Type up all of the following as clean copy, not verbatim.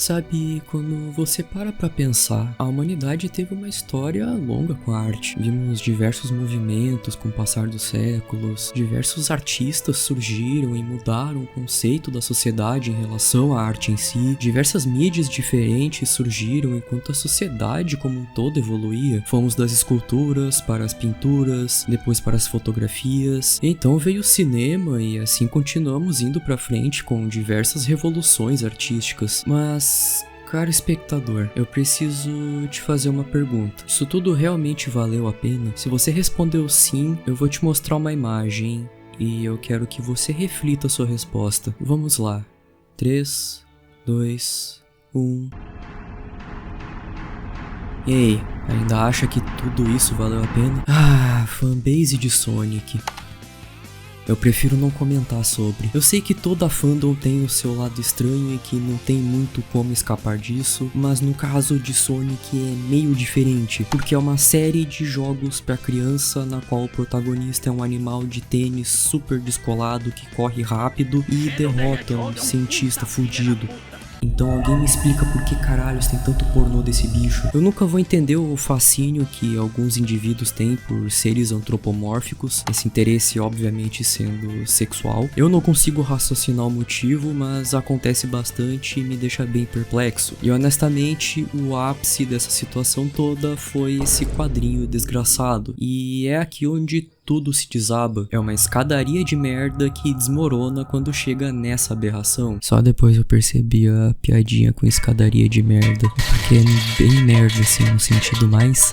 Sabe, quando você para pra pensar, a humanidade teve uma história longa com a arte. Vimos diversos movimentos com o passar dos séculos, diversos artistas surgiram e mudaram o conceito da sociedade em relação à arte em si, diversas mídias diferentes surgiram enquanto a sociedade como um todo evoluía. Fomos das esculturas para as pinturas, depois para as fotografias, então veio o cinema e assim continuamos indo pra frente com diversas revoluções artísticas. Mas, caro espectador, eu preciso te fazer uma pergunta. Isso tudo realmente valeu a pena? Se você respondeu sim, eu vou te mostrar uma imagem e eu quero que você reflita a sua resposta. Vamos lá. 3, 2, 1... E aí, ainda acha que tudo isso valeu a pena? Ah, fanbase de Sonic. Eu prefiro não comentar sobre. Eu sei que toda fandom tem o seu lado estranho e que não tem muito como escapar disso, mas no caso de Sonic é meio diferente, porque é uma série de jogos pra criança na qual o protagonista é um animal de tênis super descolado que corre rápido e derrota um cientista fudido. Então alguém me explica por que caralhos tem tanto pornô desse bicho. Eu nunca vou entender o fascínio que alguns indivíduos têm por seres antropomórficos, esse interesse obviamente sendo sexual. Eu não consigo raciocinar o motivo, mas acontece bastante e me deixa bem perplexo. E honestamente, o ápice dessa situação toda foi esse quadrinho desgraçado. E é aqui onde tudo se desaba. É uma escadaria de merda que desmorona quando chega nessa aberração. Só depois eu percebi a piadinha com escadaria de merda, porque é bem merda assim, no sentido mais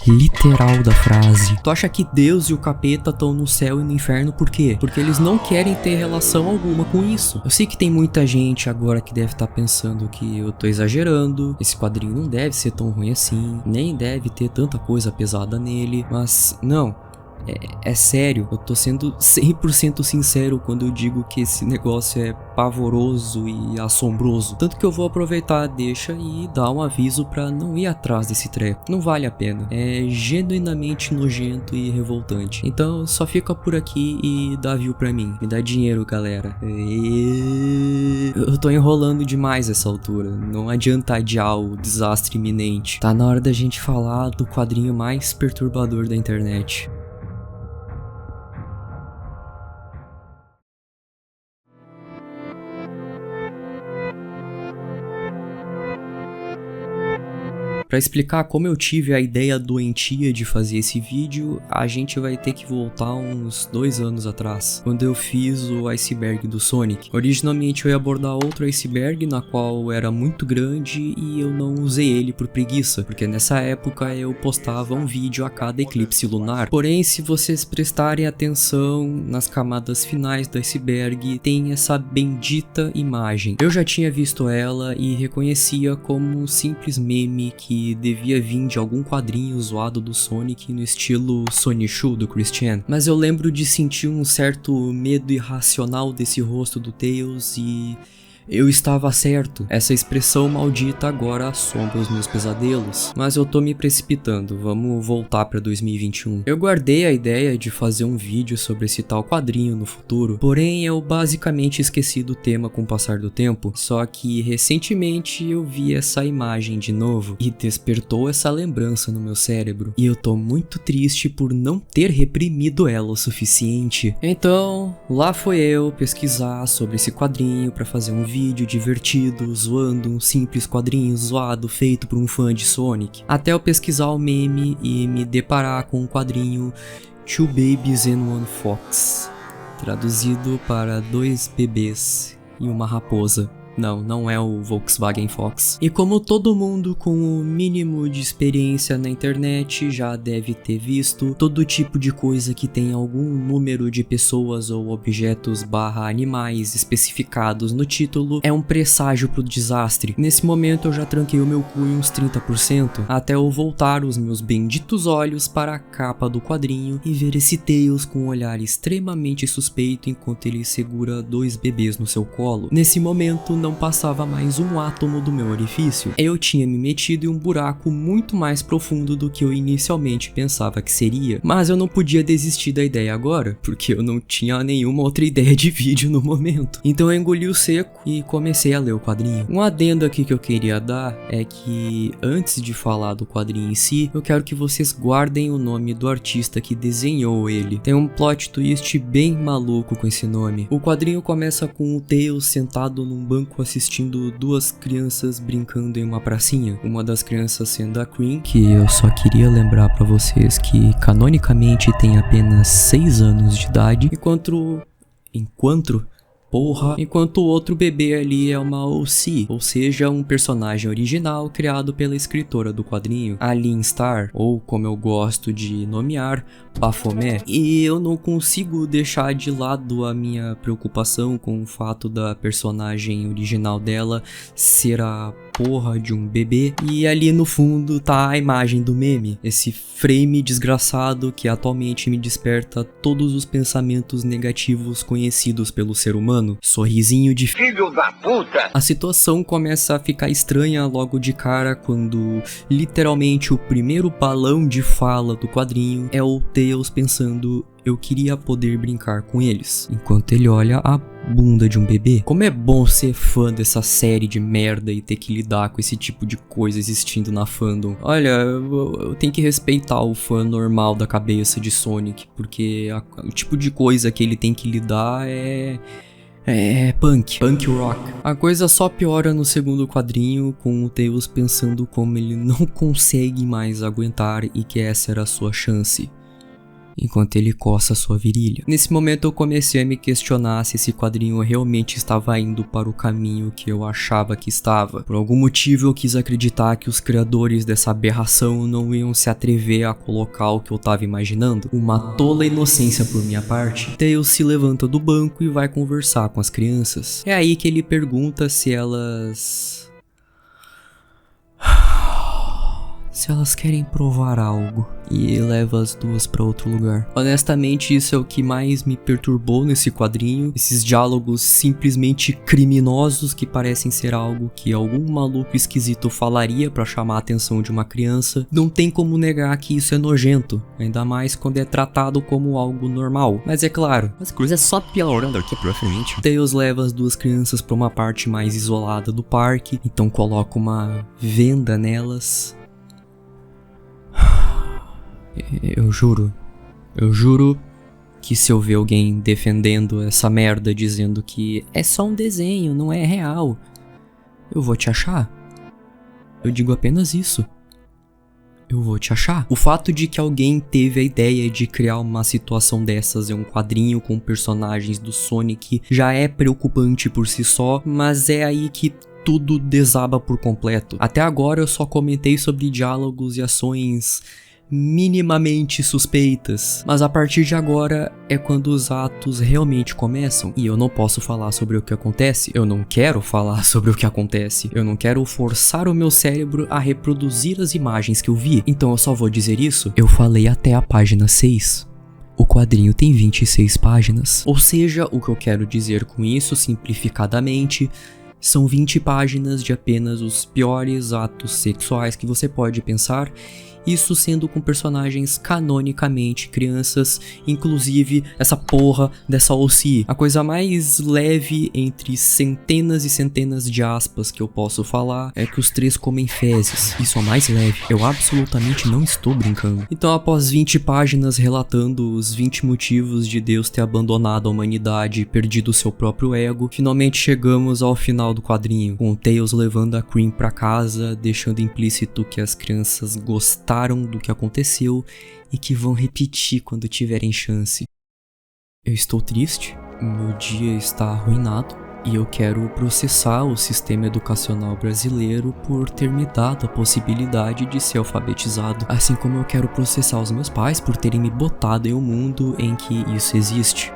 literal da frase. Tu acha que Deus e o capeta estão no céu e no inferno por quê? Porque eles não querem ter relação alguma com isso. Eu sei que tem muita gente agora que deve estar pensando que eu tô exagerando, esse quadrinho não deve ser tão ruim assim, nem deve ter tanta coisa pesada nele, mas não. É sério, eu tô sendo 100% sincero quando eu digo que esse negócio é pavoroso e assombroso. Tanto que eu vou aproveitar a deixa e dar um aviso pra não ir atrás desse treco. Não vale a pena. É genuinamente nojento e revoltante. Então só fica por aqui e dá view pra mim. Me dá dinheiro, galera. Eu tô enrolando demais essa altura. Não adianta adiar o desastre iminente. Tá na hora da gente falar do quadrinho mais perturbador da internet. Pra explicar como eu tive a ideia doentia de fazer esse vídeo, a gente vai ter que voltar uns 2 anos atrás, quando eu fiz o iceberg do Sonic. Originalmente eu ia abordar outro iceberg, na qual era muito grande e eu não usei ele por preguiça, porque nessa época eu postava um vídeo a cada eclipse lunar. Porém, se vocês prestarem atenção nas camadas finais do iceberg, tem essa bendita imagem. Eu já tinha visto ela e reconhecia como um simples meme que devia vir de algum quadrinho zoado do Sonic no estilo Sonichu do Christian. Mas eu lembro de sentir um certo medo irracional desse rosto do Tails e eu estava certo, essa expressão maldita agora assombra os meus pesadelos. Mas eu tô me precipitando, vamos voltar pra 2021. Eu guardei a ideia de fazer um vídeo sobre esse tal quadrinho no futuro, porém eu basicamente esqueci do tema com o passar do tempo. Só que recentemente eu vi essa imagem de novo e despertou essa lembrança no meu cérebro. E eu tô muito triste por não ter reprimido ela o suficiente. Então, lá foi eu pesquisar sobre esse quadrinho pra fazer um vídeo divertido, zoando um simples quadrinho zoado feito por um fã de Sonic, até eu pesquisar o meme e me deparar com um quadrinho Two Babies and One Fox, traduzido para 2 bebês e uma raposa. Não é o Volkswagen Fox. E como todo mundo com o mínimo de experiência na internet já deve ter visto, todo tipo de coisa que tem algum número de pessoas ou objetos / animais especificados no título é um presságio pro desastre. Nesse momento eu já tranquei o meu cu em uns 30%, até eu voltar os meus benditos olhos para a capa do quadrinho e ver esse Tails com um olhar extremamente suspeito enquanto ele segura 2 bebês no seu colo. Nesse momento não não passava mais um átomo do meu orifício. Eu tinha me metido em um buraco muito mais profundo do que eu inicialmente pensava que seria, mas eu não podia desistir da ideia agora, porque eu não tinha nenhuma outra ideia de vídeo no momento. Então eu engoli o seco e comecei a ler o quadrinho. Um adendo aqui que eu queria dar é que antes de falar do quadrinho em si, eu quero que vocês guardem o nome do artista que desenhou ele. Tem um plot twist bem maluco com esse nome. O quadrinho começa com o Tails sentado num banco assistindo duas crianças brincando em uma pracinha. Uma das crianças sendo a Cream, que eu só queria lembrar pra vocês que canonicamente tem apenas 6 anos de idade, enquanto o outro bebê ali é uma OC, ou seja, um personagem original criado pela escritora do quadrinho, Aline Star, ou como eu gosto de nomear, Baphomet. E eu não consigo deixar de lado a minha preocupação com o fato da personagem original dela ser a porra de um bebê, e ali no fundo tá a imagem do meme, esse frame desgraçado que atualmente me desperta todos os pensamentos negativos conhecidos pelo ser humano. Sorrisinho de filho da puta! A situação começa a ficar estranha logo de cara quando literalmente o primeiro balão de fala do quadrinho é o Tails pensando: eu queria poder brincar com eles, enquanto ele olha a bunda de um bebê. Como é bom ser fã dessa série de merda e ter que lidar com esse tipo de coisa existindo na fandom. Olha, eu tenho que respeitar o fã normal da cabeça de Sonic, porque o tipo de coisa que ele tem que lidar é punk rock. A coisa só piora no segundo quadrinho, com o Tails pensando como ele não consegue mais aguentar e que essa era a sua chance, enquanto ele coça sua virilha. Nesse momento eu comecei a me questionar se esse quadrinho realmente estava indo para o caminho que eu achava que estava. Por algum motivo eu quis acreditar que os criadores dessa aberração não iam se atrever a colocar o que eu estava imaginando. Uma tola inocência por minha parte. Tails se levanta do banco e vai conversar com as crianças. É aí que ele pergunta se elas querem provar algo, e leva as duas pra outro lugar. Honestamente, isso é o que mais me perturbou nesse quadrinho, esses diálogos simplesmente criminosos que parecem ser algo que algum maluco esquisito falaria pra chamar a atenção de uma criança. Não tem como negar que isso é nojento, ainda mais quando é tratado como algo normal. Mas é claro, as coisas só piorando aqui provavelmente. Tails leva as duas crianças pra uma parte mais isolada do parque, então coloca uma venda nelas. Eu juro que se eu ver alguém defendendo essa merda, dizendo que é só um desenho, não é real, eu vou te achar. Eu digo apenas isso. Eu vou te achar. O fato de que alguém teve a ideia de criar uma situação dessas em um quadrinho com personagens do Sonic já é preocupante por si só, mas é aí que tudo desaba por completo. Até agora eu só comentei sobre diálogos e ações minimamente suspeitas, mas a partir de agora é quando os atos realmente começam, e eu não posso falar sobre o que acontece, eu não quero falar sobre o que acontece, eu não quero forçar o meu cérebro a reproduzir as imagens que eu vi, então eu só vou dizer isso: eu falei até a página 6. O quadrinho tem 26 páginas, ou seja, o que eu quero dizer com isso, simplificadamente, são 20 páginas de apenas os piores atos sexuais que você pode pensar, isso sendo com personagens canonicamente crianças, inclusive essa porra dessa OC. A coisa mais leve entre centenas e centenas de aspas que eu posso falar é que os três comem fezes. Isso é o mais leve, eu absolutamente não estou brincando. Então, após 20 páginas relatando os 20 motivos de Deus ter abandonado a humanidade e perdido seu próprio ego, finalmente chegamos ao final do quadrinho, com o Tails levando a Cream pra casa, deixando implícito que as crianças gostaram do que aconteceu e que vão repetir quando tiverem chance. Eu estou triste, meu dia está arruinado e eu quero processar o sistema educacional brasileiro por ter me dado a possibilidade de ser alfabetizado, assim como eu quero processar os meus pais por terem me botado em um mundo em que isso existe.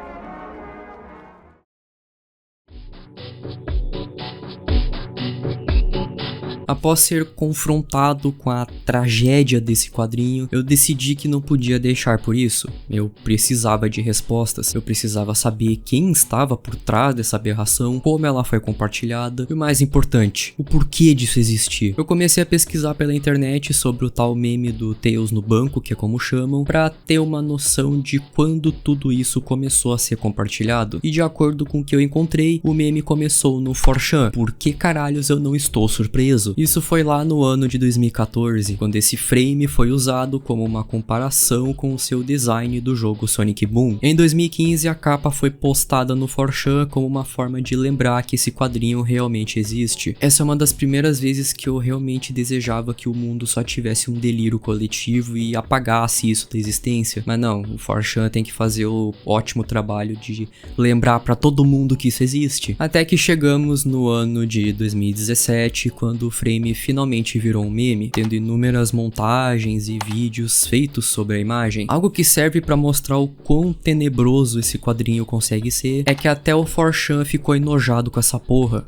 Após ser confrontado com a tragédia desse quadrinho, eu decidi que não podia deixar por isso. Eu precisava de respostas, eu precisava saber quem estava por trás dessa aberração, como ela foi compartilhada e o mais importante, o porquê disso existir. Eu comecei a pesquisar pela internet sobre o tal meme do Tails no banco, que é como chamam, pra ter uma noção de quando tudo isso começou a ser compartilhado. E de acordo com o que eu encontrei, o meme começou no 4chan. Por que caralhos eu não estou surpreso? Isso foi lá no ano de 2014, quando esse frame foi usado como uma comparação com o seu design do jogo Sonic Boom. Em 2015, a capa foi postada no 4chan como uma forma de lembrar que esse quadrinho realmente existe. Essa é uma das primeiras vezes que eu realmente desejava que o mundo só tivesse um delírio coletivo e apagasse isso da existência. Mas não, o 4chan tem que fazer o ótimo trabalho de lembrar pra todo mundo que isso existe. Até que chegamos no ano de 2017, quando o frame finalmente virou um meme, tendo inúmeras montagens e vídeos feitos sobre a imagem. Algo que serve pra mostrar o quão tenebroso esse quadrinho consegue ser é que até o 4chan ficou enojado com essa porra.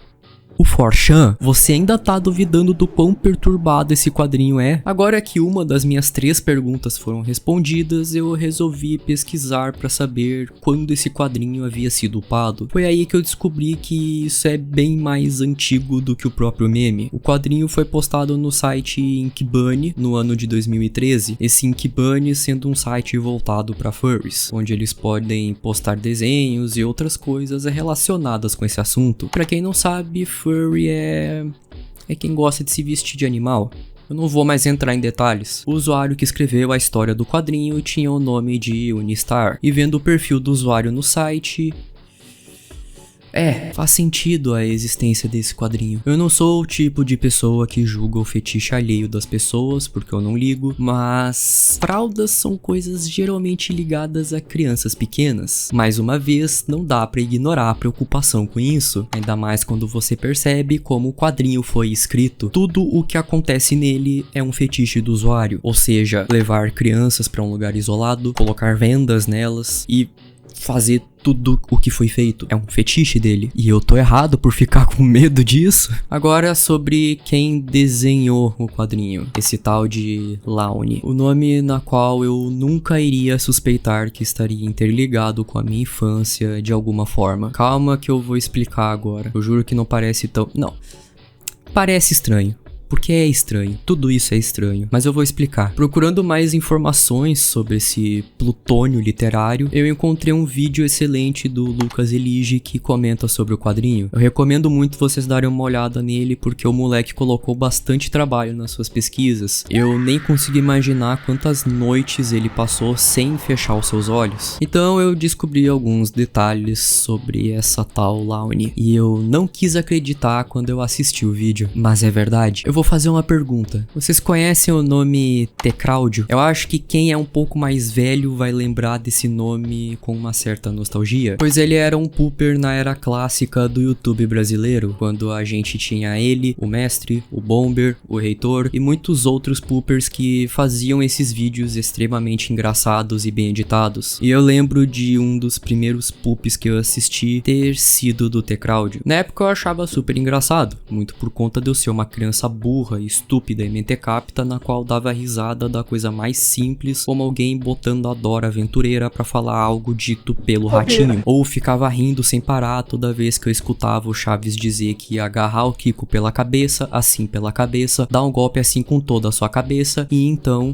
O 4chan, você ainda tá duvidando do quão perturbado esse quadrinho é? Agora que uma das minhas 3 perguntas foram respondidas, eu resolvi pesquisar pra saber quando esse quadrinho havia sido upado. Foi aí que eu descobri que isso é bem mais antigo do que o próprio meme. O quadrinho foi postado no site Inkbunny no ano de 2013, esse Inkbunny sendo um site voltado pra furries, onde eles podem postar desenhos e outras coisas relacionadas com esse assunto. Pra quem não sabe, furry é quem gosta de se vestir de animal. Eu não vou mais entrar em detalhes. O usuário que escreveu a história do quadrinho tinha o nome de Unistar. E vendo o perfil do usuário no site, faz sentido a existência desse quadrinho. Eu não sou o tipo de pessoa que julga o fetiche alheio das pessoas, porque eu não ligo, mas fraldas são coisas geralmente ligadas a crianças pequenas. Mais uma vez, não dá pra ignorar a preocupação com isso, ainda mais quando você percebe como o quadrinho foi escrito. Tudo o que acontece nele é um fetiche do usuário, ou seja, levar crianças pra um lugar isolado, colocar vendas nelas e fazer tudo o que foi feito. É um fetiche dele. E eu tô errado por ficar com medo disso? Agora sobre quem desenhou o quadrinho. Esse tal de Launi. O nome na qual eu nunca iria suspeitar que estaria interligado com a minha infância de alguma forma. Calma que eu vou explicar agora. Eu juro que não parece tão... Não. Parece estranho. Porque é estranho, tudo isso é estranho, mas eu vou explicar. Procurando mais informações sobre esse plutônio literário, eu encontrei um vídeo excelente do Lucas Elige que comenta sobre o quadrinho. Eu recomendo muito vocês darem uma olhada nele porque o moleque colocou bastante trabalho nas suas pesquisas. Eu nem consigo imaginar quantas noites ele passou sem fechar os seus olhos. Então eu descobri alguns detalhes sobre essa tal Launi e eu não quis acreditar quando eu assisti o vídeo, mas é verdade. Eu vou fazer uma pergunta. Vocês conhecem o nome Tecraudio? Eu acho que quem é um pouco mais velho vai lembrar desse nome com uma certa nostalgia, pois ele era um pooper na era clássica do YouTube brasileiro, quando a gente tinha ele, o Mestre, o Bomber, o Reitor e muitos outros poopers que faziam esses vídeos extremamente engraçados e bem editados. E eu lembro de um dos primeiros poops que eu assisti ter sido do Tecraudio. Na época eu achava super engraçado, muito por conta de eu ser uma criança burra, estúpida e mentecapta, na qual dava risada da coisa mais simples, como alguém botando a Dora Aventureira pra falar algo dito pelo ratinho, ou ficava rindo sem parar toda vez que eu escutava o Chaves dizer que ia agarrar o Kiko pela cabeça, assim pela cabeça, dar um golpe assim com toda a sua cabeça, e então...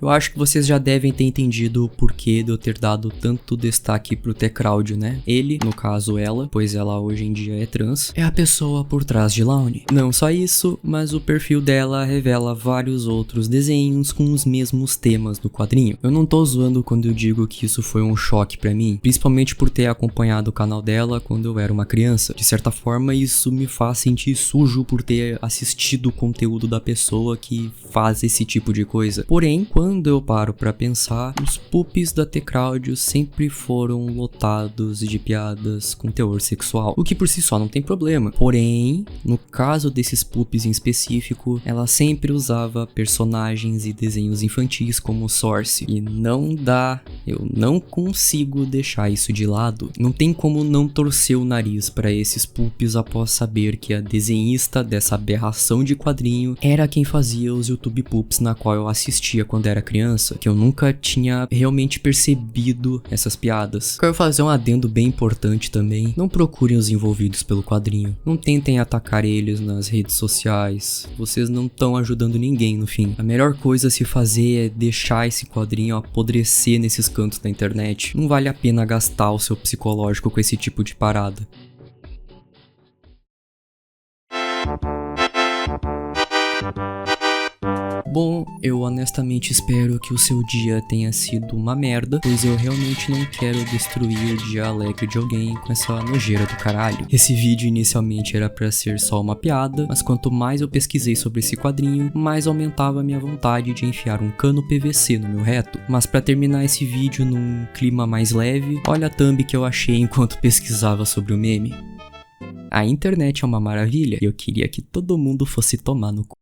Eu acho que vocês já devem ter entendido o porquê de eu ter dado tanto destaque pro Tecraudio, né? Ele, no caso ela, pois ela hoje em dia é trans, é a pessoa por trás de Launi. Não só isso, mas o perfil dela revela vários outros desenhos com os mesmos temas do quadrinho. Eu não tô zoando quando eu digo que isso foi um choque pra mim, principalmente por ter acompanhado o canal dela quando eu era uma criança. De certa forma, isso me faz sentir sujo por ter assistido o conteúdo da pessoa que faz esse tipo de coisa. Porém, Porém, quando eu paro pra pensar, os poops da T-Crowd sempre foram lotados de piadas com teor sexual, o que por si só não tem problema. Porém, no caso desses poops em específico, ela sempre usava personagens e desenhos infantis como source, e não dá, eu não consigo deixar isso de lado. Não tem como não torcer o nariz pra esses poops após saber que a desenhista dessa aberração de quadrinho era quem fazia os YouTube poops na qual eu assistia quando era criança, que eu nunca tinha realmente percebido essas piadas. Quero fazer um adendo bem importante também: não procurem os envolvidos pelo quadrinho, não tentem atacar eles nas redes sociais, vocês não estão ajudando ninguém no fim. A melhor coisa a se fazer é deixar esse quadrinho apodrecer nesses cantos da internet. Não vale a pena gastar o seu psicológico com esse tipo de parada. Bom, eu honestamente espero que o seu dia tenha sido uma merda, pois eu realmente não quero destruir o dia alegre de alguém com essa nojeira do caralho. Esse vídeo inicialmente era pra ser só uma piada, mas quanto mais eu pesquisei sobre esse quadrinho, mais aumentava a minha vontade de enfiar um cano PVC no meu reto. Mas pra terminar esse vídeo num clima mais leve, olha a thumb que eu achei enquanto pesquisava sobre o meme. A internet é uma maravilha e eu queria que todo mundo fosse tomar no cu.